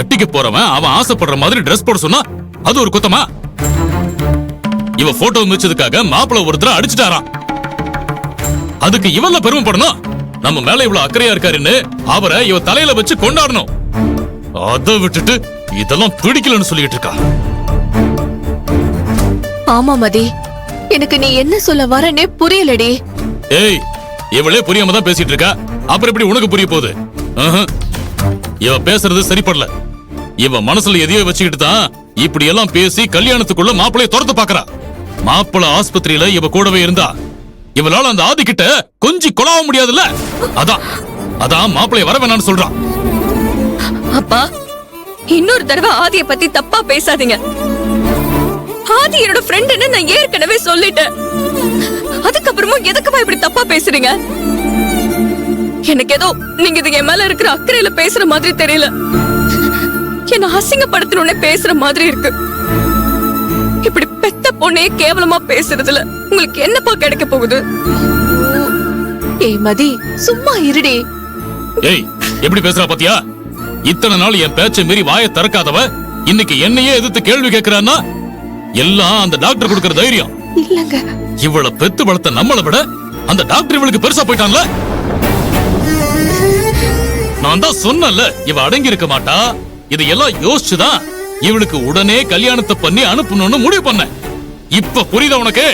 கட்டிக்க போறவன் அவன் ஆசைப்படுற மாதிரி ட்ரெஸ் போட சொன்னா அது ஒரு குத்தமா? இவ போட்டோ மிச்சதுக்காக மாப்பிள்ள ஒருத்தர அடிச்சுட்டாராம். அதுக்கு இவள பெருமைப்படணும். நம்ம மேல இவ்வளவு அக்கறையா இருக்காருன்னு அவரை இவ தலையில வச்சு கொண்டாடணும். அதை விட்டுட்டு இதெல்லாம் பிடிக்கலன்னு சொல்லிட்டு இருக்கா. ஆமா மதி, எனக்கு நீ என்ன சொல்ல வரனே புரியலடி. ஏய், இவளே புரியாம தான் பேசிட்டு இருக்கா. அப்புறம் எப்படி உனக்கு புரிய போகுது? இவ பேசுறது சரிப்படல. இவ மனசுல எதையோ வச்சுக்கிட்டு தான் இப்படி எல்லாம் பேசி கல்யாணத்துக்குள்ள மாப்பிளைய துரத்து பாக்குறா. மாப்பிள ஆஸ்பத்திரியில இவ கூடவே இருந்தா இவளால அந்த ஆதி கிட்ட கொஞ்சம் கொலாவ முடியாதுல்ல. அதான் மாப்பிளைய வர வேணான்னு சொல்றான். அப்பா, இன்னொரு தடவை ஆதிய பத்தி தப்பா பேசாதீங்க. ஆதி என்னோட ஃப்ரெண்ட்னு நான் ஏற்கனவே சொல்லிட்டேன். அதுக்கப்புறமும் எதுக்குமா இப்படி தப்பா பேசுறீங்க? எனக்கு ஏதோ நீங்க இது என் மேல இருக்கிற அக்கறையில பேசுற மாதிரி தெரியல. என்ன அசிங்கப்படுத்தணும்னே பேசுற மாதிரி இருக்கு. இப்படி பெத்த பொண்ணே கேவலமா பேசுறதுல உங்களுக்கு என்னப்பா கிடைக்க போகுது? ஏய் மதி, சும்மா இருடி. ஏய், எப்படி பேசுறா பாத்தியா? இத்தனை நாள் என் பேச்சை மீறி வாயை திறக்காதவ இன்னைக்கு என்னையே எதிர்த்து கேள்வி கேட்கிறான்னா எல்லாம் அந்த டாக்டர் கொடுக்கிற தைரியம். இல்லங்க, இவளை பெத்து வளர்த்த நம்மளை விட அந்த டாக்டர் இவளுக்கு பெருசா போயிட்டான்ல. நான் தான் சொன்னல, இவ அடங்கி இருக்க மாட்டா. இதையெல்லாம் யோசிச்சுதான் இவளுக்கு உடனே கல்யாணத்தை பண்ணி அனுப்பணும்னு முடிவு பண்ண. இப்ப புரியுதா உனக்கு?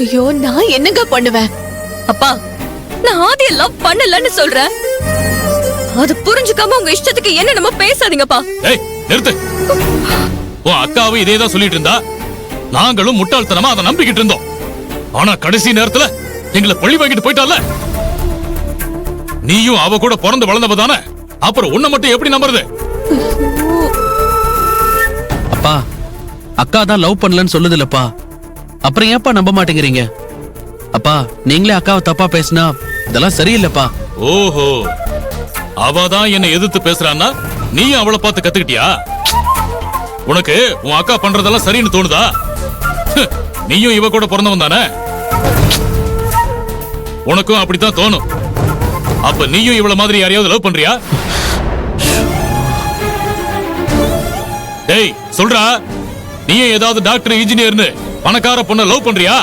ஐயோ, நான் என்னங்க பண்ணுவேன்? அப்பா, நான் ஆதி எல்லாம் பண்ணலன்னு சொல்றேன். அது புரிஞ்சுக்காம உங்க இஷ்டத்துக்கு என்னென்னமோ பேசாதீங்கப்பா. ஏய், நிறுத்து. உன் அக்காவும் இதேதான் சொல்லிட்டு இருந்தா. நாங்களும் முட்டாள்தனமா அதை நம்பிக்கிட்டு இருந்தோம். ஆனா கடைசி நேரத்துல எங்களை பழி வாங்கிட்டு போயிட்டால. நீயும் அவ கூட பிறந்து வளர்ந்தவ தானே. அப்புறம் உன்னை மட்டும் எப்படி நம்புறது? அப்பா, அக்கா தான் லவ் பண்ணலன்னு சொல்லுதுலப்பா. அப்புறம் ஏப்பா நம்ப மாட்டேங்கிறீங்க? அப்பா, நீங்களே அக்காவை தப்பா பேசினா இதெல்லாம் சரியில்லைப்பா. ஓஹோ, அவதான் என்னை எதிர்த்து பேசுறான்னா நீயும் அவளை பார்த்து கத்துக்கிட்டியா? உனக்கு உன் அக்கா பண்றதெல்லாம் சரின்னு தோணுதா? நீயும் இவ கூட பிறந்தவன் தானே. உனக்கும் அப்படித்தான் தோணும். அப்ப நீயும் இவள மாதிரி யாரையாவது லவ் பண்றியா? டேய், சொல்றா. நீயும் ஏதாவது டாக்டர், இன்ஜினியர்னு பணக்கார பொண்ண லவ் பண்றியா?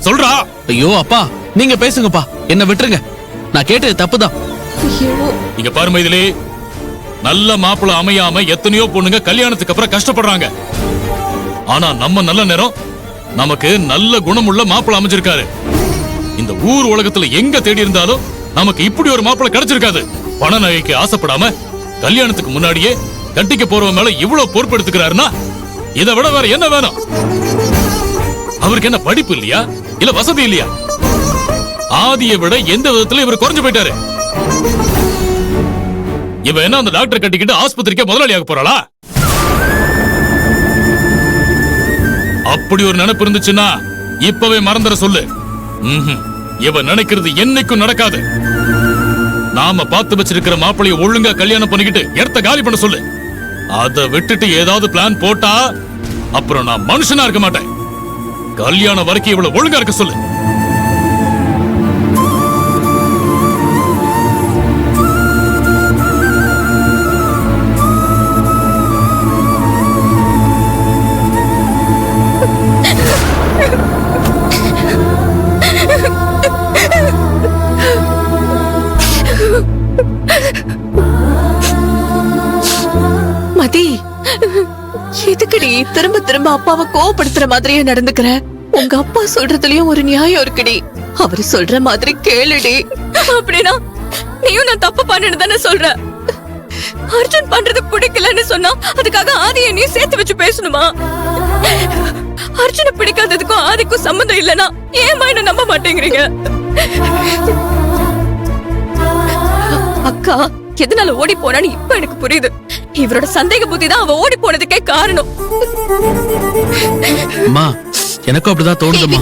சொல்றா. ஐயோ அப்பா, நீங்க பேசுங்கப்பா, என்ன விட்டுருங்க. நான் கேட்டது தப்புதான். இங்க பாரு மைதிலி, நல்ல மாப்பிள அமையாம எத்தனையோ பொண்ணுங்க கல்யாணத்துக்கு அப்புறம் கஷ்டப்படுறாங்க. ஆனா நம்ம நல்ல நேரம் நமக்கு நல்ல குணமுள்ள மாப்பிள அமைஞ்சிருக்காரு. இந்த ஊர் உலகத்துல எங்க தேடி இருந்தாலும் நமக்கு இப்படி ஒரு மாப்பிள கிடைச்சிருக்காது. பண நகைக்கு ஆசைப்படாம கல்யாணத்துக்கு முன்னாடியே கட்டிக்க போறவன் மேல இவ்வளவு பொறுப்பு எடுத்துக்கிறாருன்னா இதை விட வேற என்ன வேணும்? அவருக்கு என்ன படிப்பு இல்லையா, இல்ல வசதி இல்லையா? ஆதியை விட எந்த விதத்துல இவர் குறைஞ்சு போயிட்டாரு. இவ என்ன அந்த டாக்டர் கட்டிக்கிட்டு ஆஸ்பத்திரிக்கே முதலாளியாக போறாளா? அப்படி ஒரு நினைப்பு இருந்துச்சுன்னா இப்பவே மறந்துட சொல்லு. இவ நினைக்கிறது என்னைக்கும் நடக்காது. நாம பார்த்து வச்சிருக்கிற மாப்பிளைய ஒழுங்கா கல்யாணம் பண்ணிக்கிட்டு இடத்த காலி பண்ண சொல்லு. அதை விட்டுட்டு ஏதாவது பிளான் போட்டா அப்புறம் நான் மனுஷனா இருக்க மாட்டேன். கல்யாணம் வரைக்கும் இவ்வளவு ஒழுங்கா இருக்க சொல்லு. மதி, எதுக்குடி திரும்ப திரும்ப அப்பாவை கோவப்படுத்துற மாதிரியே நடந்துக்கிற? உங்க அப்பா சொல்றதுலயும் ஒரு நியாயம் இருக்குடி. அவரு சொல்ற மாதிரி கேளுடி. அப்படின்னா நீயும் நான் தப்பு பண்ணு தானே சொல்ற? அர்ஜுன் பண்றது பிடிக்கலன்னு சொன்னா அதுக்காக ஆதியை நீ சேர்த்து வச்சு பேசணுமா? அர்ஜுன பிடிக்காததுக்கும் ஆதிக்கும் சம்பந்தம் இல்லனா ஏமா என்ன நம்ப மாட்டேங்கிறீங்க? அக்கா எதனால ஓடி போனான்னு இப்ப எனக்கு புரியுது. இவரோட சந்தேக புத்தி தான் அவ ஓடி போனதுக்கே காரணம். அம்மா, எனக்கும் அப்படிதான் தோணுதுமா.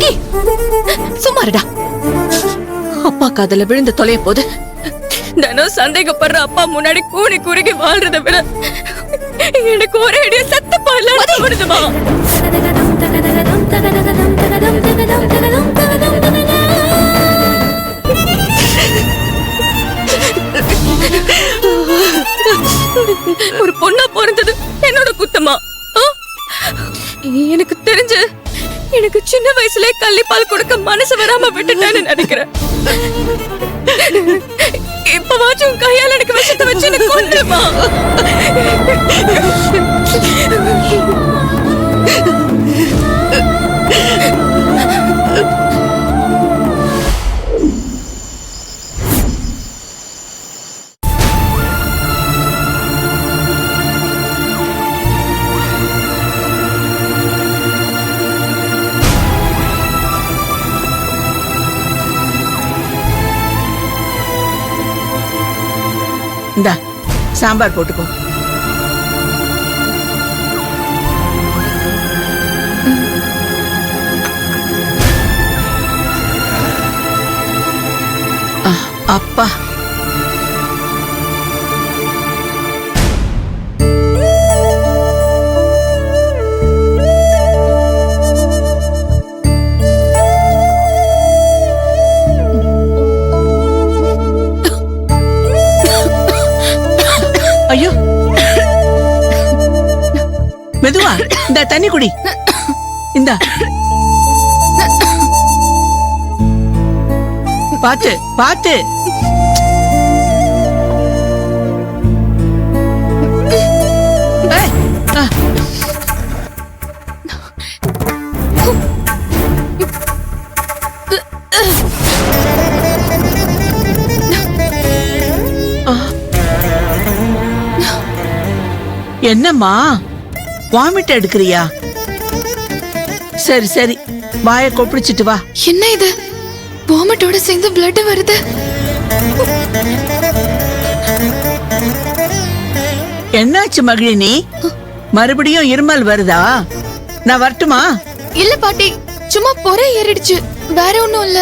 சும்மாருடா. அப்பா காதல விழுந்து தொலைய போது தினம் சந்தேகப்படுற அப்பா முன்னாடி கூணி குறுகி வாழ்றத விட எனக்கு ஒரே அடியா சத்த பாடலாம் தோணுதுமா. ஒரு பொண்ணா பிறந்தது என்னோட குத்தமா? ஆ? எனக்கு தெரிஞ்சு எனக்கு சின்ன வயசுல கள்ளிப்பால் கொடுக்க மனசு வராம விட்டுட்டேன்னு நினைக்கிறேன். இப்பவாச்சும் உன் கையால எனக்கு விஷத்தை வச்சு எனக்கு கொன்றுமா? இந்தா சாம்பார் போட்டுக்கோ. அப்பா ஐயோ மெதுவா இந்த தண்ணி குடி. இந்த பாத்து பாத்து. ஏய், ஆ. என்னம்மா வாமிட் எடுக்கிறியா? சரி சரி வாயை கொப்பளிச்சிட்டு வா. என்ன இது? வாமிட்டோட சேர்ந்து பிளட் வருது. என்னாச்சு மகிழினி? மறுபடியும் இருமல் வருதா? நான் வரட்டுமா? இல்ல பாட்டி, சும்மா பொறை ஏறிடுச்சு, வேற ஒண்ணும் இல்ல.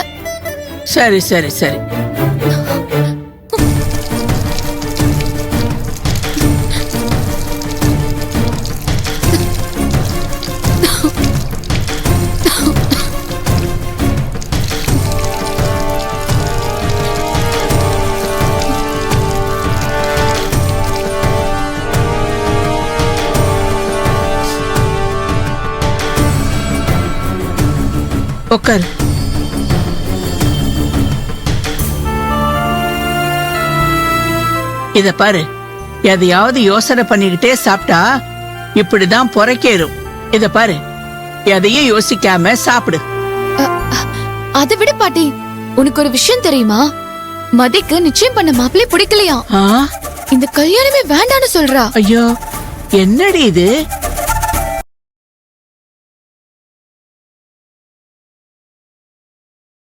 சரி சரி சரி. உட்காரு. இத பாரு, எதையாவது யோசனை பண்ணிக்கிட்டே சாப்பிட்டா இப்படிதான் பொறைக்கேறும். இத பாரு, எதையும் யோசிக்காம சாப்பிடு. அதை விட பாட்டி, உனக்கு ஒரு விஷயம் தெரியுமா? மதிக்கு நிச்சயம் பண்ண மாப்பிள்ளை பிடிக்கலையா? ஆ? இந்த கல்யாணமே வேண்டான்னு சொல்றா. ஐயோ என்னடி இது?